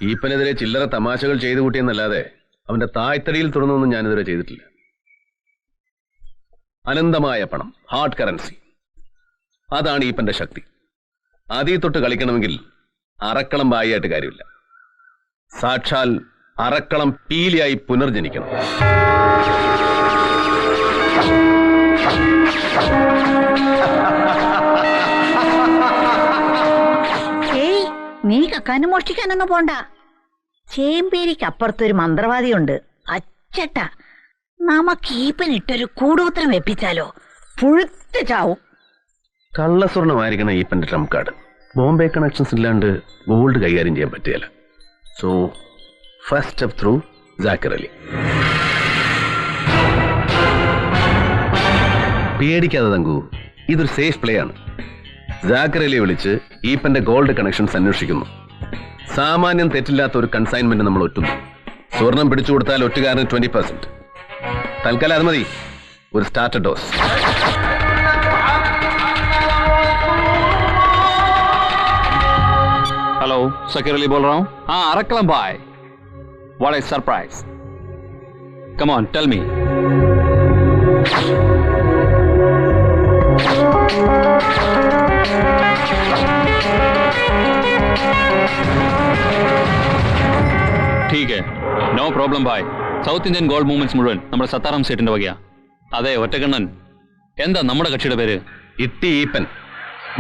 ഈപ്പനെതിരെ ചില്ലറ തമാശകൾ ചെയ്തു കൂട്ടിയെന്നല്ലാതെ അവന്റെ തായ്തടിയിൽ തുറന്നൊന്നും ഞാനിതുവരെ ചെയ്തിട്ടില്ല. അനന്തമായ പണം, ഹാർഡ് കറൻസി, അതാണ് ഈപ്പന്റെ ശക്തി. അതീ തൊട്ട് കളിക്കണമെങ്കിൽ അറക്കളം ബായിയായിട്ട് കാര്യമില്ല. സാക്ഷാൽ അറക്കളം പീലിയായി പുനർജനിക്കണം. നീ കക്കാനും മോഷ്ടിക്കാനൊന്നും പോണ്ട. ചേമ്പേരിക്ക് അപ്പുറത്തൊരു മന്ത്രവാദിയുണ്ട്, അച്ചട്ട. നമുക്ക് ഈപ്പനിട്ടൊരു കൂടോത്രം വെപ്പിച്ചാലോ, പുഴുത്ത് ചാവും. കള്ളസ്വർണ്ണമായിരിക്കണം ഈപ്പന്റെ ട്രംപ് കാർഡ്. ബോംബെ കണക്ഷൻസ് ഇല്ലാണ്ട് ഗോൾഡ് കൈകാര്യം ചെയ്യാൻ പറ്റുകയില്ല. So first step through Zakir Ali. പേടിക്കാതെ തങ്കു, ഇതൊരു സേഫ് പ്ലേ ആണ്. ജാക്കിർ അലിയെ വിളിച്ച് ഈപ്പന്റെ ഗോൾഡ് കണക്ഷൻസ് അന്വേഷിക്കുന്നു. സാമാന്യം തെറ്റില്ലാത്ത ഒരു കൺസൈൻമെന്റ് നമ്മൾ ഒറ്റുന്നു. സ്വർണം പിടിച്ചു കൊടുത്താൽ ഒറ്റുകാരന് 20%. തൽക്കാലം അത് മതി, ഒരു starter dose. Hello, Shakir Ali बोल रहा हूँ. हाँ, अरकलम भाई. What a surprise. Come on, tell me. ठीक है, no problem भाई. സൗത്ത് ഇന്ത്യൻ ഗോൾഡ് മൂവ്മെന്റ്സ് മുഴുവൻ നമ്മുടെ സത്താറാം സേട്ടിന്റെ വകയാ. അതെ, ഒറ്റക്കണ്ണൻ. എന്താ നമ്മുടെ കക്ഷിയുടെ പേര്? ഇട്ടി ഈപ്പൻ,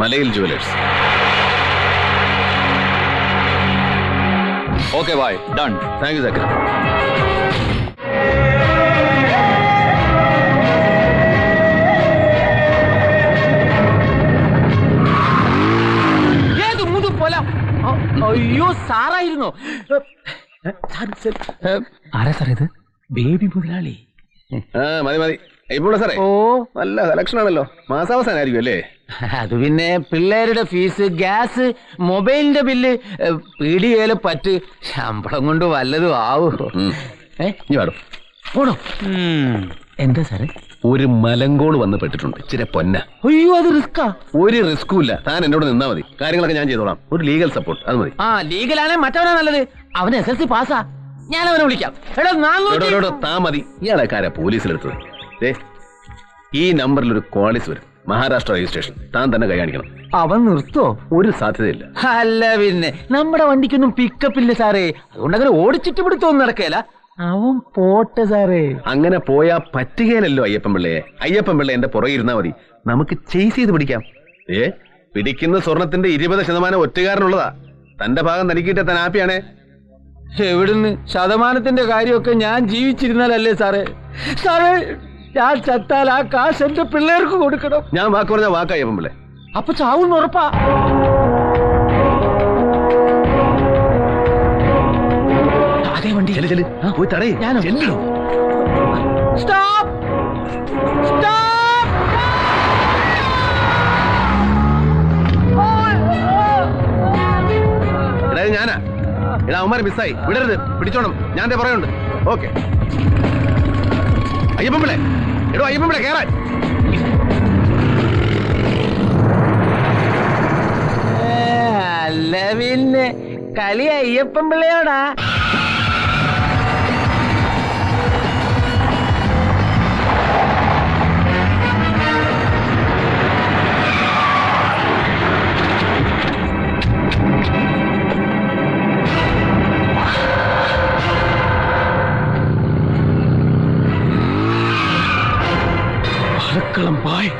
മലയിൽ jewellers. Okay, bye. Done. Thank you, Zakir. അയ്യോ, സാറായിരുന്നോ? ആരാ സാർ ഇത്? ബേബി മുതലാളി. മതി മതി. ഇപ്പോൾ സാറേ, ഓ നല്ല സെലക്ഷൻ ആണല്ലോ. മാസാവസാനായിരിക്കും അല്ലേ? അത് പിന്നെ പിള്ളേരുടെ ഫീസ്, ഗ്യാസ്, മൊബൈലിന്റെ ബില്ല്, പീടികയിലെ പറ്റ്, ശമ്പളം കൊണ്ട് വല്ലതും ആവോ? പോണോ? എന്താ സാറേ? ഒരു മലങ്കോട് വന്ന് പെട്ടിട്ടുണ്ട്, ഇച്ചിരി പൊന്ന. അയ്യോ, അത് റിസ്കാ? ഒരു റിസ്കും ഇല്ല. താൻ എന്നോട് നിന്നാ മതി, കാര്യങ്ങളൊക്കെ ഞാൻ ചെയ്തോളാം. ഒരു ലീഗൽ സപ്പോർട്ട് അത് മതി. ആ, ലീഗലാണെ മറ്റവനാ നല്ലത്. അവന് SSLC പാസ്സാ. ഞാൻ അവനെ വിളിക്കാം. താ മതി. ഇയാളെ കാരാ പോലീസിലെടുത്തത്. ഈ നമ്പറിൽ ഒരു കോളീസ് വരും, മഹാരാഷ്ട്ര രജിസ്ട്രേഷൻ. താൻ തന്നെ കൈ കാണിക്കണം. അവൻ നിർത്തോ? ഒരു സാധ്യതയില്ല. അല്ല പിന്നെ, നമ്മുടെ വണ്ടിക്കൊന്നും പിക്കപ്പ് ഇല്ല സാറേ. അതുകൊണ്ട് അങ്ങനെ ഓടിച്ചിട്ട് പിടുത്തൊന്നും നടക്കേല. അവൻ പോട്ടെ സാറേ. അങ്ങനെ പോയാ പറ്റുകയില്ലല്ലോ അയ്യപ്പൻ പിള്ളയെ. അയ്യപ്പൻ പിള്ള എന്റെ പുറകെ ഇരുന്നാ മതി, നമുക്ക് ചേസ് ചെയ്ത് പിടിക്കാം. പിടിക്കുന്ന സ്വർണത്തിന്റെ 20% ഒറ്റുകാരനുള്ളതാ. തന്റെ ഭാഗം തനിക്കിട്ട് താൻ ഹാപ്പിയാണേ. എവിടുന്ന്? ശതമാനത്തിന്റെ കാര്യമൊക്കെ ഞാൻ ജീവിച്ചിരുന്നാലല്ലേ സാറേ? സാറേ, ഞാൻ ചത്താൽ ആ കാശ് എന്റെ പിള്ളേർക്ക് കൊടുക്കണം. ഞാൻ വാക്ക് പറഞ്ഞ വാക്കയ്യപ്പൻ പിള്ളേ. അപ്പൊ ചാവൂന്ന് ഉറപ്പാ? അതേ വണ്ടി. പോയി തടയേ. സ്റ്റോപ്പ്! എടാ, ഞാനാ. എടാ, അവന്മാരെ മിസ്സായി. വിടരുത്, പിടിച്ചോണം. ഞാൻ പറയുന്നുണ്ട്. ഓക്കെ. അയ്യപ്പൻ പിള്ളേ, എടോ അയ്യപ്പൻ പിള്ളേ, കേറാൻ. അല്ല പിന്നെ, കളി അയ്യപ്പൻ പിള്ളയോടാ. ഭായ്,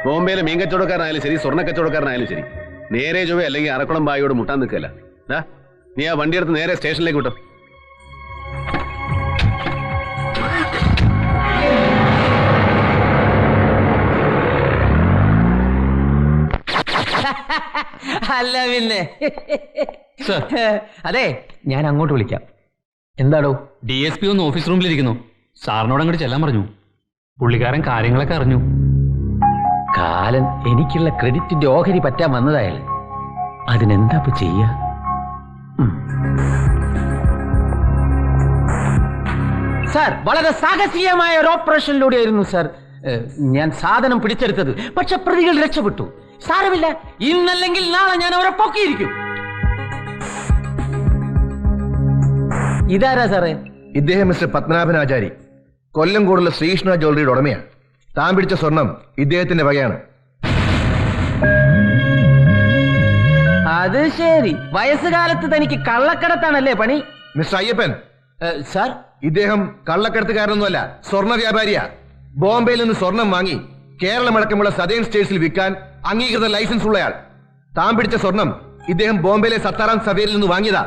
ബോംബെയിലെ മീൻ കച്ചവടക്കാരനായാലും ശരി, സ്വർണ്ണ കച്ചവടക്കാരനായാലും ശരി, നേരെ ചൊവ്വേ അല്ലെങ്കിൽ അറക്കുളം ബായിയോട് മുട്ടാൻ നിൽക്കല്ല. നീ ആ വണ്ടി എടുത്ത് നേരെ സ്റ്റേഷനിലേക്ക് വിട്ടോ. അല്ല പിന്നെ. അതെ, ഞാൻ അങ്ങോട്ട് വിളിക്കാം. എന്താടോ? DSP ഒന്ന് ഓഫീസ് റൂമിലിരിക്കുന്നു. സാറിനോട് അങ്ങോട്ട് ചെല്ലാൻ പറഞ്ഞു. പുള്ളിക്കാരൻ കാര്യങ്ങളൊക്കെ അറിഞ്ഞു. കാലൻ എനിക്കുള്ള ക്രെഡിറ്റിന്റെ ഓഹരി പറ്റാൻ വന്നതായാൽ അതിനെന്താ ചെയ്യാ? സാർ വളരെ സാഹസികമായ ഒരു ഓപ്പറേഷനിലൂടെയായിരുന്നു സാർ ഞാൻ സാധനം പിടിച്ചെടുത്തത്. പക്ഷെ പ്രതികൾ രക്ഷപ്പെട്ടു. സാരമില്ല, ഇന്നല്ലെങ്കിൽ നാളെ ഞാൻ അവരെ പൊക്കിയിരിക്കും. ഇതാരാ സാറേ? ഇദ്ദേഹം മിസ്റ്റർ പത്മനാഭൻ ആചാരി, കൊല്ലംകോടുള്ള ശ്രീകൃഷ്ണ ജ്വല്ലറിയുടെ ഉടമയാണ്. താൻ പിടിച്ച സ്വർണം ഇദ്ദേഹത്തിന്റെ വകയാണ്. അത് ശരി, വയസ്സുകാലത്ത് തനിക്ക് കള്ളക്കടത്താണല്ലേ പണി? മിസ്റ്റർ അയ്യപ്പൻ, സാർ ഇദ്ദേഹം കള്ളക്കടത്തുകാരനൊന്നുമല്ല, സ്വർണ്ണ വ്യാപാരിയാ. ബോംബെയിൽ നിന്ന് സ്വർണം വാങ്ങി കേരളമടക്കമുള്ള സദേൺ സ്റ്റേറ്റ്സിൽ വിൽക്കാൻ അംഗീകൃത ലൈസൻസ് ഉള്ളയാൾ. താൻ പിടിച്ച സ്വർണം ഇദ്ദേഹം ബോംബെയിലെ സത്താറാം സവേരിൽ നിന്ന് വാങ്ങിയതാ,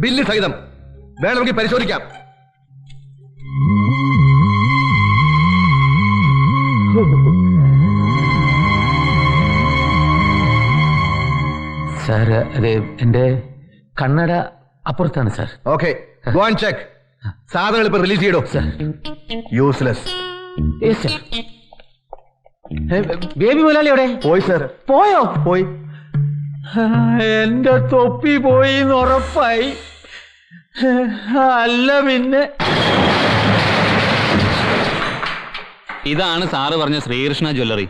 ബില്ല് സഹിതം. വേണമെങ്കിൽ പരിശോധിക്കാം. സാർ അതെ, എന്റെ കണ്ണട അപ്പുറത്താണ് sir. Okay, go and check. സാധനങ്ങൾ ഇപ്പൊ റിലീസ് ചെയ്തോ. യൂസ്ലെസ്. ബേബി മുതലാളി എവിടെ? പോയി സർ. പോയോ? പോയി. എന്റെ തൊപ്പി പോയി എന്ന് ഉറപ്പായി. അല്ല പിന്നെ ഇതാണ് സാറ് പറഞ്ഞ ശ്രീകൃഷ്ണ ജ്വല്ലറി.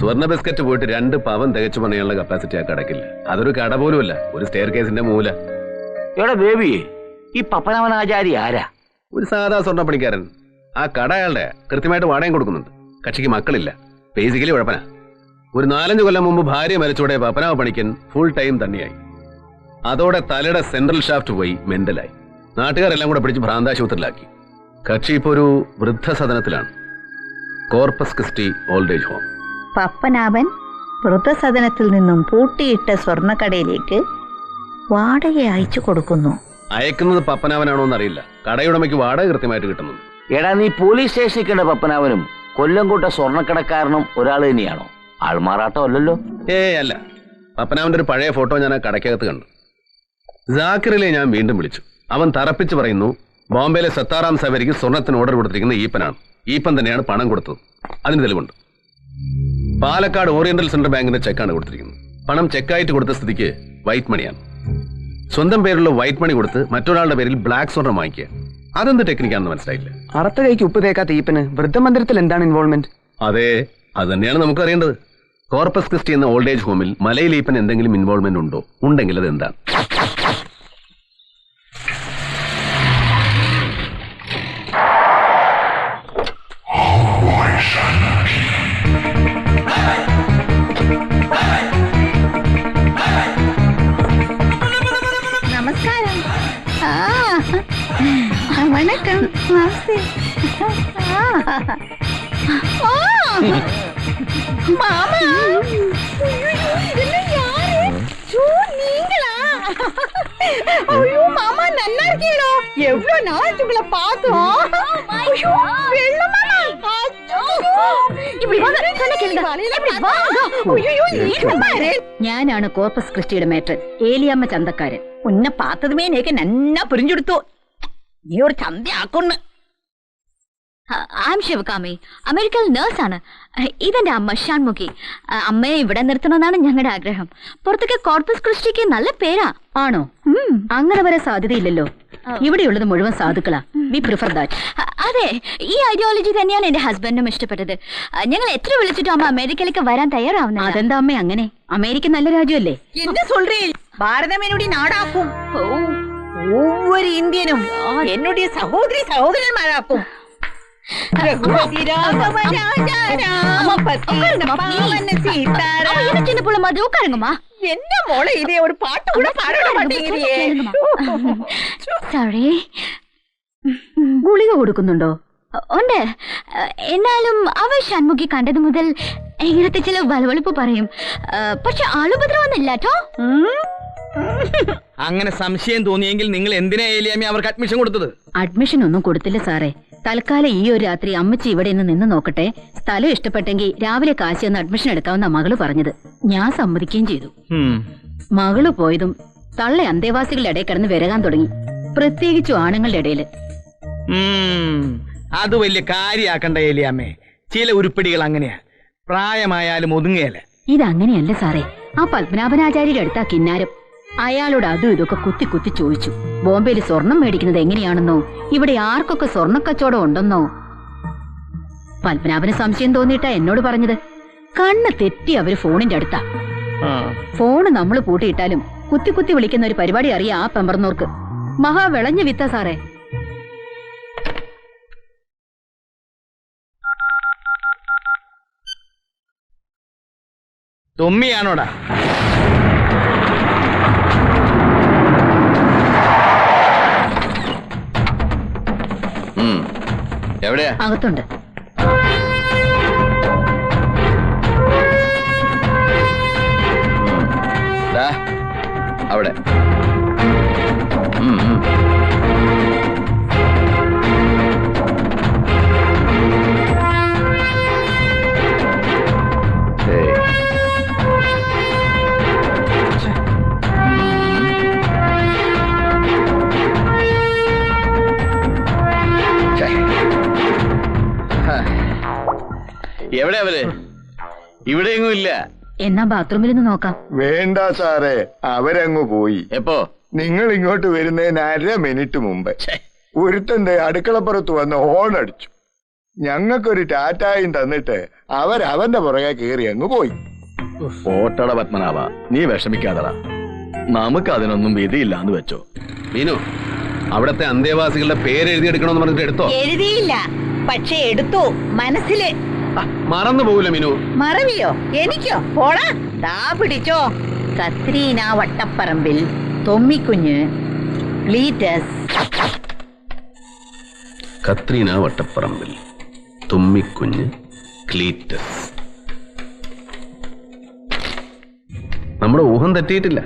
സ്വർണ്ണ ബിസ്ക്കറ്റ് പോയിട്ട് 2 പവൻ തികച്ചു പണിയാനുള്ള കപ്പാസിറ്റി ആ കടക്കില്ല. അതൊരു കട പോലുമല്ല, ഒരു സ്റ്റെയർ കേസിന്റെ മൂല. എവിടെ ബേബി, ഈ പപ്പനാമനാചാരി ആരാ? ഒരു സാധാ സ്വർണ്ണ പണിക്കാരൻ. ആ കട അയാളുടെ, കൃത്യമായിട്ട് വാടകയും കൊടുക്കുന്നുണ്ട്. കക്ഷിക്ക് മക്കളില്ല, ബേസിക്കലി ഉഴപ്പന. ഒരു 4-5 കൊല്ലം മുമ്പ് ഭാര്യ മരിച്ചോടെ പപ്പനാവ പണിക്കൻ ഫുൾ ടൈം തന്നെയായി. അതോടെ തലയുടെ സെൻട്രൽ ഷാഫ്റ്റ് പോയി മെന്റലായി. നാട്ടുകാരെല്ലാം കൂടെ പിടിച്ച് ഭ്രാന്താശുപത്രിയിലാക്കി. കക്ഷി ഇപ്പോ ഒരു വൃദ്ധസദനത്തിലാണ്, Corpus Christi old age home. Pappanabhan വൃദ്ധസദനത്തിൽ നിന്നും പൂട്ടിയിട്ട സ്വർണ്ണക്കടയിലേക്ക് വാടക അയച്ചു കൊടുക്കുന്നു. അയക്കുന്നത് പപ്പനാവനാണോ എന്നറിയില്ല. കടയുടമയ്ക്ക് വാടക കൃത്യമായിട്ട് കിട്ടുന്നുണ്ട്. എടാ, നീ പോലീസ് സ്റ്റേഷനിൽ കണ്ട പപ്പനാവനും കൊല്ലംകോട്ട സ്വർണ്ണക്കടക്കാരനും ഒരാൾ തന്നെയാണോ? ആൾമാറാട്ടം അല്ലല്ലോ. അല്ല, പപ്പനാവന്റെ ഒരു പഴയ ഫോട്ടോ ഞാൻ ആ കടയ്ക്കകത്ത് കണ്ടു. ജാക്കിറിലെ ഞാൻ വീണ്ടും വിളിച്ചു. അവൻ തറപ്പിച്ച് പറയുന്നു ബോംബെയിലെ സത്താറാം സവേരിക്ക് സ്വർണത്തിന് ഓർഡർ കൊടുത്തിരിക്കുന്ന ഈപ്പനാണ്. ഈപ്പൻ തന്നെയാണ് പണം കൊടുത്തത്. അതിന് തെളിവുണ്ട്. പാലക്കാട് ഓറിയന്റൽ സെൻട്രൽ ബാങ്കിന്റെ ചെക്കാണ് കൊടുത്തിരിക്കുന്നത്. പണം ചെക്കായിട്ട് കൊടുത്ത സ്ഥിതിക്ക് വൈറ്റ് മണിയാണ്. സ്വന്തം പേരുള്ള വൈറ്റ് മണി കൊടുത്ത് മറ്റൊരാളുടെ പേരിൽ ബ്ലാക്ക് സ്വർണം വാങ്ങിക്കുക. അതെന്ത് ടെക്നിക്കാണെന്ന് മനസ്സിലായില്ല. അറുത്ത കൈക്ക് ഉപ്പ് തേക്കാത്ത ഈപ്പന് വൃദ്ധമന്ദിരത്തിൽ എന്താണ് ഇൻവോൾവ്മെന്റ്? അതെ, അത് തന്നെയാണ് നമുക്ക് അറിയേണ്ടത്. കോർപ്പസ് ക്രിസ്റ്റി എന്ന ഓൾഡ് ഏജ് ഹോമിൽ മലയിൽ ഈപ്പൻ എന്തെങ്കിലും ഇൻവോൾവ്മെന്റ് ഉണ്ടോ? ഉണ്ടെങ്കിൽ അത് എന്താണ്? നമസ്കാരം. വണക്കം. നമസ്തേ. மாமா, இதெல்லாம் யாரு? நீங்களா? ஐயோ மாமா, நல்லா இருக்கீங்களோ? எவ்வளவு நாள் உங்களை பார்த்தோம். ஐயோ வெள்ளமா. ഞാനാണ് കോർപ്പസ് ക്രിസ്റ്റിയുടെ മേട്രൻ, ഏലിയമ്മ ചന്തക്കാരൻ. ഉന്നെ പാത്തതുമേ എനിക്ക് നന്നാ പുരിഞ്ഞെടുത്തു. നീ ഒരു ചന്തയാക്കുന്നു. I'm Shivakami, അമേരിക്കയിൽ നേഴ്സാണ്. ഇതെന്റെ അമ്മ ഷാൻമുഖി. അമ്മയെ ഇവിടെ നിർത്തണമെന്നാണ് ഞങ്ങളുടെ ആഗ്രഹം. പുറത്തേക്ക് കോർപ്പസ് ക്രിസ്റ്റിക്ക് നല്ല പേരാ. ആണോ? അങ്ങനെ വരെ സാധ്യതയില്ലല്ലോ. ഇവിടെയുള്ളത് മുഴുവൻ സാധുക്കളാ. V prefer that. അതെ, ഈ ഐഡിയോളജി തന്നെയാണ് എന്റെ ഹസ്ബൻഡിനും ഇഷ്ടപ്പെട്ടത്. ഞങ്ങൾ എത്ര വിളിച്ചിട്ടും അമ്മ അമേരിക്കയിലേക്ക് വരാൻ തയ്യാറാവുന്നില്ല. അതെന്താ അമ്മ അങ്ങനെ? അമേരിക്ക നല്ല രാജ്യമല്ലേ? എന്ത് சொல்றீ? ഭാരതം എന്നോട് നാടാക്കും. ഒവ്വൊരു ഇന്ത്യനും എന്നോട് സഹോദരി സഹോദരന്മാരാക്കും. എന്റെ മോളെ ഇതേ ഒരു പാട്ട് കൂടെ ഗുളിക കൊടുക്കുന്നുണ്ടോ? ഉണ്ട്. എന്നാലും അവ ഷൺമുഖി കണ്ടത് മുതൽ ഇങ്ങനത്തെ ചില വലവളിപ്പ് പറയും. പക്ഷെ ആളുപദ്രവൊന്നുമില്ല കേട്ടോ. അങ്ങനെ സംശയം തോന്നിയെങ്കിൽ നിങ്ങൾ എന്തിനാ ഏലിയാമ്മ അവർക്ക് അഡ്മിഷൻ കൊടുത്തത്? അഡ്മിഷൻ ഒന്നും കൊടുത്തില്ല സാറേ. തൽക്കാലം ഈ ഒരു രാത്രി അമ്മച്ചി ഇവിടെ നിന്ന് നോക്കട്ടെ. സ്ഥലം ഇഷ്ടപ്പെട്ടെങ്കിൽ രാവിലെ കാശി ഒന്ന് അഡ്മിഷൻ എടുക്കാവുന്ന മകള് പറഞ്ഞത്. ഞാൻ സമ്മതിക്കുകയും ചെയ്തു. മകള് പോയതും തള്ള അന്തേവാസികളുടെ ഇടയിൽ കിടന്ന് വിരകാൻ തുടങ്ങി, പ്രത്യേകിച്ചും ആണുങ്ങളുടെ ഇടയില്. അത് വലിയ കാര്യാക്കണ്ട ഏലിയാമ്മേ. ചില ഉരുപ്പിടികൾ അങ്ങനെയാ. പ്രായമായാലും ഒതുങ്ങുകയല്ല. ഇതങ്ങനെയല്ല സാറേ. ആ പത്മനാഭനാചാര്യരുടെ അടുത്താ കിന്നാരം. അയാളോട് അതും ഇതൊക്കെ കുത്തി കുത്തി ചോദിച്ചു. ബോംബെയിൽ സ്വർണം മേടിക്കുന്നത് എങ്ങനെയാണെന്നോ, ഇവിടെ ആർക്കൊക്കെ സ്വർണ്ണക്കച്ചവടം ഉണ്ടെന്നോ. പത്മനാഭന് സംശയം തോന്നിയിട്ടാ എന്നോട് പറഞ്ഞത്. കണ്ണ് തെറ്റി അവര് ഫോണിന്റെ അടുത്താ. ഫോണ് നമ്മൾ പൂട്ടിയിട്ടാലും കുത്തി കുത്തി വിളിക്കുന്ന ഒരു പരിപാടി അറിയാം ആ പെമ്പറന്നോർക്ക്. മഹാ വിളഞ്ഞ വിത്ത സാറേ. തൊമ്മിയാണോടാ? എവിടെയാ? അകത്തുണ്ട്. അവിടെ. എവിടെ അവര്? ഇവിടെയെങ്ങും ഇല്ല. എന്നാ ബാത്റൂമിൽ നിന്ന് നോക്കാം. വേണ്ട സാറേ, അവരങ്ങു പോയി. എപ്പോ? നിങ്ങൾ ഇങ്ങോട്ട് വരുന്നതിന് 1/2 മിനിറ്റ് മുമ്പ് ഒരുത്തന്റെ അടുക്കളപ്പുറത്ത് വന്ന് ഹോൺ അടിച്ചു. ഞങ്ങൾക്കൊരു ടാറ്റായും തന്നിട്ട് അവരവന്റെ പുറകെ കയറി അങ്ങ് പോയി. ഓട്ടട പത്മനാഭ, നീ വിഷമിക്കാതടാ. നമുക്ക് അതിനൊന്നും വിധിയില്ലാന്ന് വെച്ചോ. മീനു, അവിടത്തെ അന്തേവാസികളുടെ പേര് എഴുതിയെടുക്കണമെന്ന് പറഞ്ഞിട്ട് എടുത്തോ? എഴുതിയില്ല, പക്ഷെ എടുത്തു മനസ്സില്. മറന്നു പോകൂല മീനു. മറവിയോ? എനിക്കോ? പോടാ, ദാ പിടിച്ചോ. കത്രീന വട്ടപ്പറമ്പിൽ, തൊമ്മിക്കുഞ്ഞ്, ക്ലീറ്റസ്. കത്രീന വട്ടപ്പറമ്പിൽ, തുമ്മിക്കുഞ്ഞ്, ക്ലീറ്റസ്. നമ്മുടെ ഊഹം തെറ്റിയിട്ടില്ല.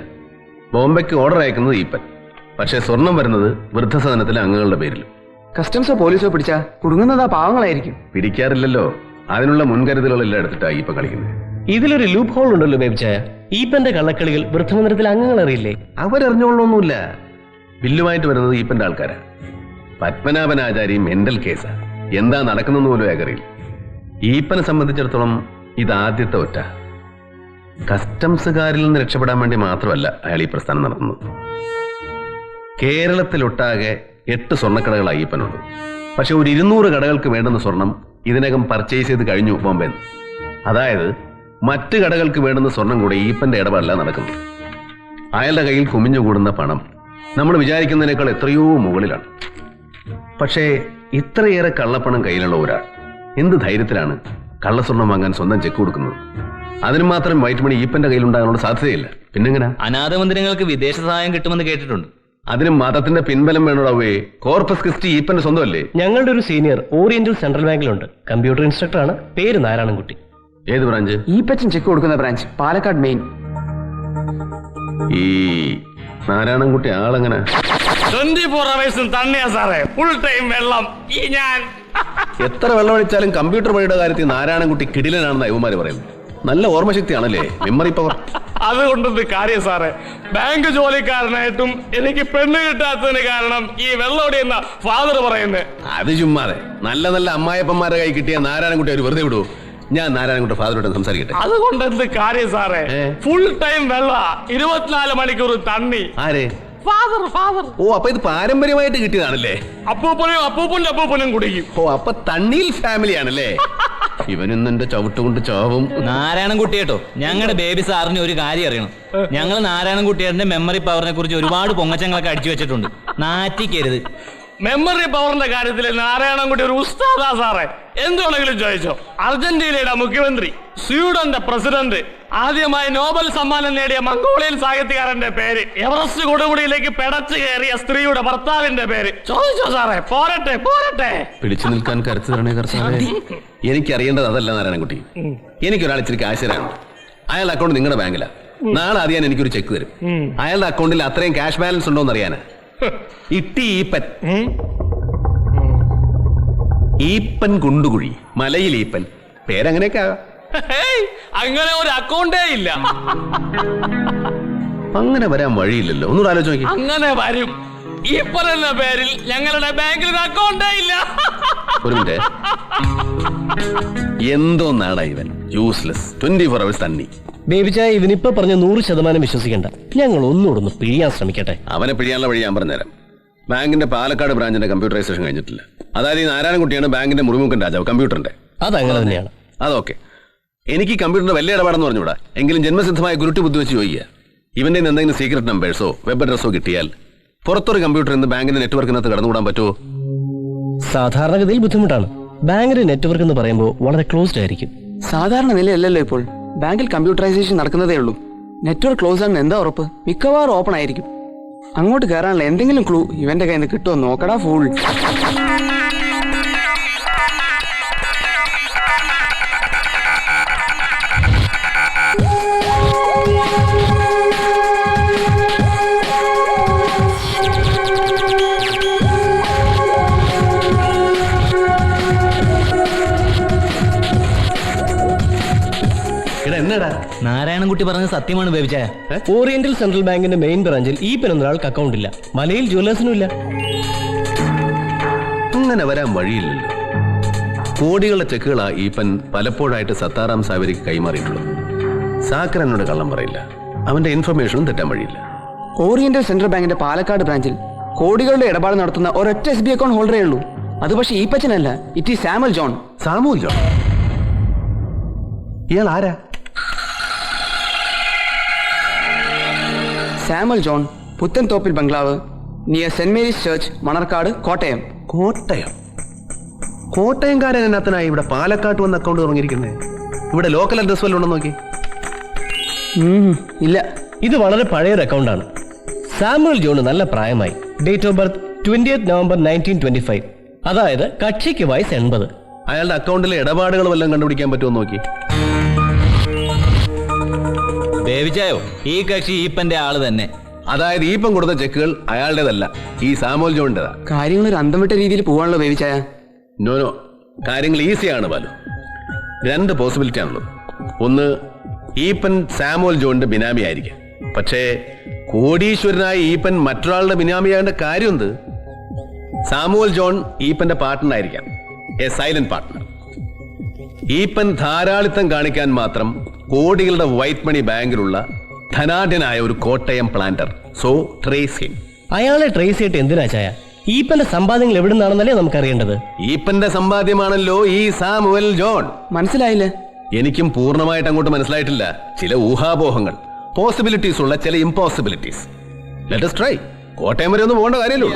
ബോംബെക്ക് ഓർഡർ അയക്കുന്നത് ഈപ്പൻ. പക്ഷെ സ്വർണം വരുന്നത് വൃദ്ധസദനത്തിലെ അംഗങ്ങളുടെ പേരിലും. കസ്റ്റംസോ പോലീസോ പിടിച്ചാ കുടുങ്ങുന്നതാ പാവങ്ങളായിരിക്കും. പിടിക്കാറില്ലല്ലോ. അതിനുള്ള മുൻകരുതലുകളെല്ലാം എടുത്തിട്ടാ ഈപ്പൻ കളിക്കുന്നത്. ഇതിലൊരു ലൂപ്പ് ഹോൾ ഉണ്ടല്ലോ ബേബിച്ചായ. ഈപ്പന്റെ കള്ളക്കളികൾ വൃദ്ധമന്ദിരത്തിലെ അംഗങ്ങൾ അറിയില്ലേ? അവരറിഞ്ഞോളൊന്നുമില്ല. ബില്ലുമായിട്ട് വരുന്നത് ഈപ്പന്റെ ആൾക്കാരാ. പത്മനാഭനാചാരി മെന്റൽ കേസാ. എന്താ നടക്കുന്നെന്ന് പോലും അയാൾക്കറിയില്ല. ഈപ്പനെ സംബന്ധിച്ചിടത്തോളം ഇതാദ്യത്തെ ഒറ്റ. കസ്റ്റംസുകാരിൽ നിന്ന് രക്ഷപ്പെടാൻ വേണ്ടി മാത്രമല്ല അയാൾ ഈ പ്രസ്ഥാനം നടത്തുന്നത്. കേരളത്തിലൊട്ടാകെ 8 സ്വർണ്ണക്കടകൾ അയ്യപ്പനുണ്ട്. പക്ഷെ ഒരു 200 കടകൾക്ക് വേണ്ടുന്ന സ്വർണം ഇതിനകം പർച്ചേസ് ചെയ്ത് കഴിഞ്ഞു ബോംബെ. അതായത് മറ്റ് കടകൾക്ക് വേണ്ടുന്ന സ്വർണം കൂടെ ഈപ്പന്റെ ഇടപാടല്ല നടക്കുന്നത്. അയാളുടെ കയ്യിൽ കുമിഞ്ഞുകൂടുന്ന പണം നമ്മൾ വിചാരിക്കുന്നതിനേക്കാൾ എത്രയോ മുകളിലാണ്. പക്ഷേ ഇത്രയേറെ കള്ളപ്പണം കയ്യിലുള്ള ഒരാൾ എന്ത് ധൈര്യത്തിലാണ് കള്ളസ്വർണം വാങ്ങാൻ സ്വന്തം ചെക്ക് കൊടുക്കുന്നത്? അതിന് മാത്രം വൈറ്റ് മണി ഈപ്പന്റെ കയ്യിലുണ്ടാകാനുള്ള സാധ്യതയില്ല. പിന്നെങ്ങനെ? അനാഥ മന്ദിരങ്ങൾക്ക് വിദേശ സഹായം കിട്ടുമെന്ന് കേട്ടിട്ടുണ്ട്. അതിന് മതത്തിന്റെ പിൻബലം വേണോടാവേ. Corpus Christi ഈപ്പന്റെ സ്വന്തമല്ലേ? ഞങ്ങളുടെ ഒരു സീനിയർ ഓറിയന്റൽ സെൻട്രൽ ബാങ്കിലുണ്ട്. കമ്പ്യൂട്ടർ ഇൻസ്ട്രക്ടറാണ്. പേര് നാരായണൻകുട്ടി. ഏത് ബ്രാഞ്ച്? ഈപ്പച്ചൻ ചെക്ക് കൊടുക്കുന്ന ബ്രാഞ്ച് പാലക്കാട് മെയിൻ. ഈ നാരായണൻകുട്ടി ആളെങ്ങനെ? 24 hours തന്നെയാ സാറേ, ഫുൾ ടൈം വെള്ളം. ഈ ഞാൻ എത്ര വെള്ളം ഒഴിച്ചാലും കമ്പ്യൂട്ടർ വഴിയുടെ കാര്യത്തിൽ നാരായണൻകുട്ടി കിടിലനാണെന്ന് അയ്യമാര് പറയുന്നത്. നല്ല ഓർമ്മശക്തിയാണല്ലേ, മെമ്മറി പവർ. അതുകൊണ്ടൊരു കാര്യം സാറേ, ബാങ്ക് ജോലിക്കാരനായിട്ടും എനിക്ക് പെണ്ണ് കിട്ടാത്തതിന് കാരണം ഈ വെള്ളോടിയെന്ന ഫാദർ പറയുന്നത്. അത് ചുമ്മാതെ. നല്ല നല്ല അമ്മായപ്പന്മാരെ കൈ കിട്ടിയ നാരായണൻകുട്ടി അവർ വെറുതെ വിടുവോ? ഞാൻ നാരായണൻകുട്ടി ഫാദറോട് സംസാരിക്കട്ടെ. അതുകൊണ്ട് എന്ത് കാര്യം സാറേ, ഫുൾ ടൈം വെള്ള, 24 മണിക്കൂർ തണ്ണി. ആരെ? ഫാദർ. ഓ, അപ്പൊ ഇത് പാരമ്പര്യമായിട്ട് കിട്ടിയതാണല്ലേ? അപ്പൂപ്പന്റെ അപ്പൂപ്പനും കുടിക്കും. ഓ, അപ്പൊ തണ്ണീൽ ഫാമിലി ആണല്ലേ? ഇവനൊന്നും എന്റെ ചവിട്ടുകൊണ്ട് ചാവും. നാരായണൻകുട്ടിയേട്ടോ, ഞങ്ങളുടെ ബേബി സാറിന് ഒരു കാര്യം അറിയണം. ഞങ്ങൾ നാരായണൻകുട്ടിയുടെ മെമ്മറി പവറിനെ കുറിച്ച് ഒരുപാട് പൊങ്ങച്ചങ്ങളൊക്കെ അടിച്ചു വെച്ചിട്ടുണ്ട്. നാറ്റിക്കരുത്. മെമ്മറി പവറിന്റെ കാര്യത്തിൽ നാരായണൻകുട്ടി ഒരു ഉസ്താദാ സാറേ. എന്തുവേണമെങ്കിലും ചോദിച്ചോ. അർജന്റീനയുടെ മുഖ്യമന്ത്രി, സ്വീഡന്റെ പ്രസിഡന്റ്, ആദ്യമായി നോബൽ സമ്മാനം നേടിയ മംഗോളിയൻ സാഹിത്യകാരന്റെ പേര്, എവറസ്റ്റ് കൊടുമുടിയിലേക്ക് പെടച്ചു കയറിയ സ്ത്രീയുടെ ഭർത്താവിന്റെ പേര് ചോദിച്ചോ സാറേ. പോരട്ടെ. പിടിച്ചു നിൽക്കാൻ കരുത്ത് തരണേ കർത്താവേ. എനിക്കറിയേണ്ടത് അതല്ല നാരായണൻകുട്ടി. എനിക്കൊരാൾ ഇച്ചിരി കാശ് തരാനുണ്ട്. അയാളുടെ അക്കൗണ്ട് നിങ്ങളുടെ ബാങ്കിലാ. നാളെ അറിയാൻ എനിക്കൊരു ചെക്ക് തരും. അയാളുടെ അക്കൗണ്ടിൽ അത്രയും ക്യാഷ് ബാലൻസ് ഉണ്ടോ എന്ന് അറിയാനാ. ഈപ്പൻ കുണ്ടുകുഴി, മലയിൽ ഈപ്പൻ, പേരങ്ങനെയൊക്കെ ആകാം. അങ്ങനെ ഒരു അക്കൗണ്ടേ ഇല്ല. അങ്ങനെ വരാൻ വഴിയില്ലല്ലോ. ഒന്നുകൂടെ ആലോചിച്ച് നോക്കി. അങ്ങനെ വരും. ഈ പറയുന്ന പേരിൽ ഞങ്ങളുടെ ബാങ്കിൽ ഒരു അക്കൗണ്ടേ ഇല്ല. ഒരു മിനിറ്റ്. എന്തോന്നാണ് ഇവൻ യൂസ്ലെസ് 24 hours തന്നി. ബേബിച്ചായ ഇവനിപ്പോ പറഞ്ഞ 100% വിശ്വസിക്കണ്ട. ഞങ്ങൾ ഒന്നുകൂടെ പിഴിയാൻ ശ്രമിക്കട്ടെ. അവനെ പിഴിയാനുള്ള വഴി ഞാൻ പറഞ്ഞുതരാം. ബാങ്കിന്റെ പാലക്കാട് ബ്രാഞ്ചിന്റെ കമ്പ്യൂട്ടറൈസേഷൻ കഴിഞ്ഞിട്ടില്ല. അതായത് ഈ നാരായണൻകുട്ടിയാണ് ബാങ്കിന്റെ മുറിമുക്കൻ രാജാവ് കമ്പ്യൂട്ടറിന്റെ. അതങ്ങനെ തന്നെയാണ്. അതൊക്കെ എനിക്ക് കമ്പ്യൂട്ടറിന്റെ വലിയ ഇടപാടെന്ന് പറഞ്ഞുകൂടാ. എങ്കിലും ജന്മസിദ്ധമായ ഗുരുട്ടി ബുദ്ധി വെച്ച് ചോദിക്കുക. ഇവന്റെ എന്തെങ്കിലും സീക്രട്ട് നമ്പേഴ്സോ വെബ് അഡ്രസ്സോ കിട്ടിയാൽ പുറത്തൊരു കമ്പ്യൂട്ടർ ഇന്ന് ബാങ്കിന്റെ നെറ്റ്വർക്കിനകത്ത് കടന്നുകൂടാൻ പറ്റുമോ? സാധാരണഗതിയിൽ ബുദ്ധിമുട്ടാണ്. ബാങ്കിന്റെ നെറ്റ്വർക്ക് എന്ന് പറയുമ്പോൾ വളരെ ക്ലോസ്ഡ് ആയിരിക്കും. സാധാരണ നിലയല്ലല്ലോ ഇപ്പോൾ. ബാങ്കിൽ കമ്പ്യൂട്ടറൈസേഷൻ നടക്കുന്നതേ ഉള്ളൂ. നെറ്റ്വർക്ക് ക്ലോസ് ആണെന്ന് എന്താ ഉറപ്പ്? മിക്കവാറും ഓപ്പൺ ആയിരിക്കും. അങ്ങോട്ട് കയറാനുള്ള എന്തെങ്കിലും ക്ലൂ ഇവന്റെ കയ്യിൽ നിന്ന് കിട്ടുമോ നോക്കടാ ഫൂൾ. എന്നടാ നാരായണൻകുട്ടി പറഞ്ഞത് സത്യമാണ് ബേബിച്ചായ. ഓറിയന്റൽ സെൻട്രൽ ബാങ്കിന്റെ മെയിൻ ബ്രാഞ്ചിൽ ഈ പെൻ എന്നൊരാൾക്ക് അക്കൗണ്ട് ഇല്ല. മലയിൽ ജ്വല്ലേഴ്സിനും ഇല്ല. അങ്ങനെ വരാൻ വഴിയില്ലല്ലോ. കോടികളുടെ ചെക്കുകളാ ഈ പെൻ പലപ്പോഴായിട്ട് സത്താറാം സാവരിക്ക് കൈമാറിയിട്ടുള്ളത്. സാക്കർ എന്നോട് കള്ളം പറയില്ല. അവന്റെ ഇൻഫർമേഷനും തെറ്റാൻ വഴിയില്ല. ഓറിയന്റൽ സെൻട്രൽ ബാങ്കിന്റെ പാലക്കാട് ബ്രാഞ്ചിൽ കോടികളുടെ ഇടപാട് നടത്തുന്ന ഒരൊറ്റ SB അക്കൗണ്ട് ഹോൾഡറേ ഉള്ളൂ. അത് പക്ഷേ ഈ പച്ചനല്ല. It is Samuel John. Samuel John? ഇയാൾ ആരാ? Samuel John, Puthenthoppil bungalow, near Saint Mary's church, Manarcad, Kottayam. Kottayam? കോട്ടയംകാരൻ എന്നത്തിനായി ഇവിടെ പാലക്കാട്ട് വന്ന് അക്കൗണ്ട് തുടങ്ങിയിരിക്കുന്നത്? ഇവിടെ ലോക്കൽ അഡ്രസ് വല്ലതും ഉണ്ടെന്ന് നോക്കി. ഇല്ല, ഇത് വളരെ പഴയൊരു അക്കൗണ്ടാണ്. സാമുൽ ജോൺ നല്ല പ്രായമായി. Date of birth 20th November 1925. അതായത് കക്ഷിക്ക് വയസ്സ് 80. അയാളുടെ അക്കൗണ്ടിലെ ഇടപാടുകൾ വല്ലതും കണ്ടുപിടിക്കാൻ പറ്റുമോ നോക്കി. ബേബിച്ചായോ, ഈ കക്ഷി ഈപ്പന്റെ ആള് തന്നെ. അതായത് ഈപ്പം കൊടുത്ത ചെക്കുകൾ അയാളുടേതല്ല, ഈ സാമുൽ ജോണിൻ്റെതാ. കാര്യങ്ങൾ ഒരു അന്തം വിട്ട രീതിയിൽ പോവാണല്ലോ ബേബിച്ചായ. നോ, കാര്യങ്ങൾ ഈസിയാണ് ബാലു. 2 പോസിബിലിറ്റി ആണുള്ളത്. ഒന്ന്, ഈപ്പൻ സാമുൽ ജോണിന്റെ ബിനാമി ആയിരിക്കാം. പക്ഷേ കോടീശ്വരനായ ഈപ്പൻ മറ്റൊരാളുടെ ബിനാമിയാകേണ്ട കാര്യം എന്ത്? സാമുൽ ജോൺ ഈപ്പന്റെ പാർട്ട്ണർ ആയിരിക്കാം, എ സൈലന്റ് പാർട്ട്ണർ. ഈപ്പൻ ധാരാളിത്തം കാണിക്കാൻ മാത്രം കോടികളുടെ വൈറ്റ് മണി ബാങ്കിലുള്ള ധനാഢ്യനായ ഒരു Kottayam planter. So trace him. അയാളെ ട്രേസ് ചെയ്തിട്ട് എന്തിനാ ചായ? ഈപ്പന്റെ സമ്പാദ്യങ്ങൾ എവിടെ നിന്നാണെന്നല്ലേ നമുക്കറിയേണ്ടത്. ഈപ്പന്റെ സമ്പാദ്യമാണല്ലോ ഈ സാമുവൽ ജോൺ. മനസ്സിലായില്ലേ? എനിക്കും പൂർണ്ണമായിട്ട് അങ്ങോട്ട് മനസ്സിലായിട്ടില്ല. ചില ഊഹാപോഹങ്ങൾ, പോസിബിലിറ്റീസ് ഉള്ള ചില impossibilities. Let us try. Kottayam വരെ ഒന്നും പോകേണ്ട കാര്യമല്ലോ.